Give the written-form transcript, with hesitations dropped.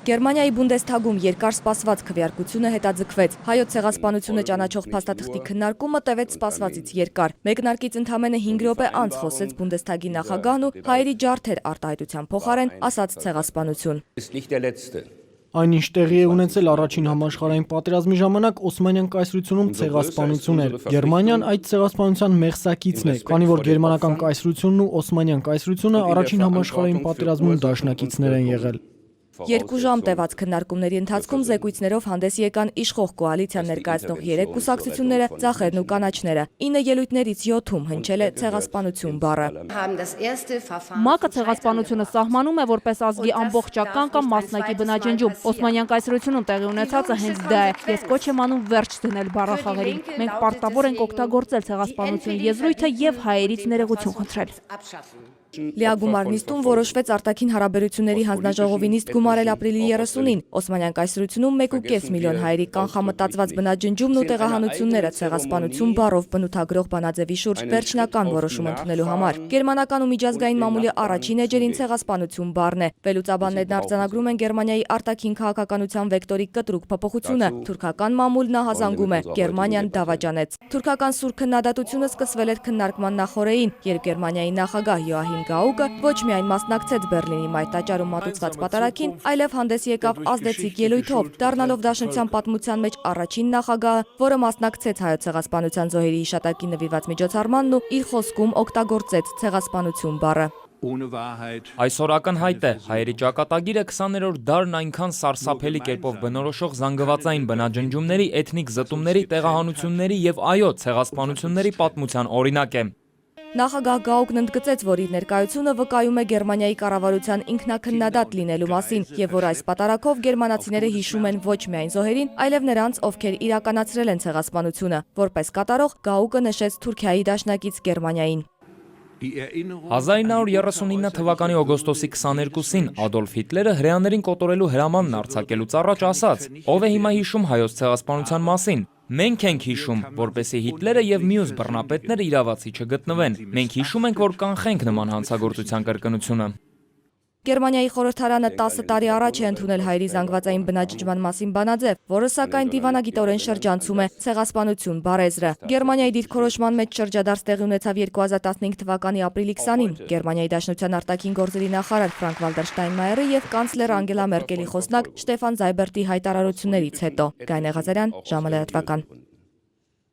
Գերմանիայի Բունդեսթագում երկար սպասված քվեարկությունը հետաձգվեց։ Հայոց ցեղասպանությունը ճանաչող փաստաթղթի քննարկումը տևեց սպասվածից երկար։ Մեկնարկից ընդամենը 5 րոպե անց խոսեց Բունդեսթագի նախագահն ու հայերի ջարդեր արտահայտության փոխարեն ասաց ցեղասպանություն։ Այնինչ տեղի է ունեցել առաջին համաշխարհային պատերազմի ժամանակ Օսմանյան կայսրությունում ցեղասպանություն էր։ Գերմանիան այդ ցեղասպանության մեղսակիցն է, քանի որ գերմանական կայսրությունն ու Օսմանյան կայսրությունը առաջին համաշխարհային պատերազմում դաշնակիցներ են եղել։ 2 ժամ տևած քննարկումների ընթացքում զեկույցներով հանդես եկան իշխող կոալիցիան ներկայացնող 3 կուսակցությունները, ձախերն ու կանաչները։ 9 ելույթներից 7-ում հնչել է ցեղասպանություն բառը։ ՄԱԿ-ը ցեղասպանությունը սահմանում է որպես ազգի ամբողջական կամ մասնակի բնաջնջում։ Օսմանյան կայսրությունում տեղի ունեցածը հենց դա է։ Ես կոչ եմ անում վերջ դնել բառախաղերին։ Մենք պարտավոր ենք օգտագործել ցեղասպանություն եզրույթը եւ հայերից ներողություն խնդրել։ Լիագումար նիստում որոշվեց արտաքին հարաբերությունների հանձնաժողովի նիստ գումարել ապրիլի 30-ին։ Օսմանյան կայսրությունում 1.5 միլիոն հայերի կանխամտածված բնաջնջումն ու տեղահանությունները ցեղասպանություն բառով բնութագրող բանաձևի շուրջ վերջնական որոշում ընդունելու համար։ Գերմանական ու միջազգային մամուլի առաջին էջերին ցեղասպանություն բառն է։ Վերլուծաբաններն արձանագրում են Գերմանիայի արտաքին քաղաքականության վեկտորի կտրուկ փոփոխությունը։ Թուրքական մամուլն ահազանգում է, Գերմանիան դավաճանեց։ Թուրքական սուր քննադատությունը սկսվել էր քննարկման նախօրեին, երբ Գերմանիայի նախագահ Յոահիմ Գաուկը ոչ միայն մասնակցեց Բեռլինի մայրտաճարում մատուցված պատարագին, այլև հանդես եկավ ազդեցիկ ելույթով, դառնալով Դաշնության պատմության մեջ առաջին նախագահը, որը մասնակցեց հայոց ցեղասպանության զոհերի հիշատակին նվիրված միջոցառմանն ու իր խոսքում օգտագործեց ցեղասպանություն բառը։ Այսօր ակնհայտ է, հայերի ճակատագիրը 20-րդ դարն այնքան սարսափելի կերպով բնորոշող զանգվածային բնաջնջումների, էթնիկ զտումների, տեղահանությունների եւ այո, ցեղասպանությունների պատմության օրինակ է։ Նախագահ Գաուկն ընդգծեց, որ իր ներկայությունը վկայում է Գերմանիայի կառավարության ինքնակնդադատ լինելու մասին եւ որ այս պատարագով գերմանացիները հիշում են ոչ միայն զոհերին, այլև նրանց, ովքեր իրականացրել են ցեղասպանությունը։ Որպես կատարող Գաուկը նշեց Թուրքիայի դաշնակից Գերմանիային։ 1939 թվականի օգոստոսի 22-ին Ադոլֆ Հիտլերը հրեաներին կոտորելու հրամանն արձակելուց առաջ ասաց. «Ով է հիմա հիշում հայոց ցեղասպանության մասին։ Մենք ենք հիշում, որպեսզի Հիտլերը եւ մյուս բռնապետները իրավացի չգտնվեն։ Մենք հիշում ենք, որ կանխենք նման հանցագործության կրկնությունը»։ Գերմանիայի խորհրդարանը 10 տարի առաջ է ընդունել հայերի զանգվածային բնաջնջման մասին բանաձև, որը սակայն դիվանագիտորեն շրջանցում է ցեղասպանություն բառեզրը։ Գերմանիայի դիրքորոշման մեջ շրջադարձ տեղի ունեցավ 2015 թվականի ապրիլի 20-ին Գերմանիայի Դաշնության արտաքին գործերի նախարար Ֆրանկ-Վալտեր Շտայնմայերի եւ կանցլեր Անգելա Մերկելի խոսնակ Շտեֆան Զայբերտի հայտարարություններից հետո։ Գայնե Ղազարյան, ժամը լրատվական։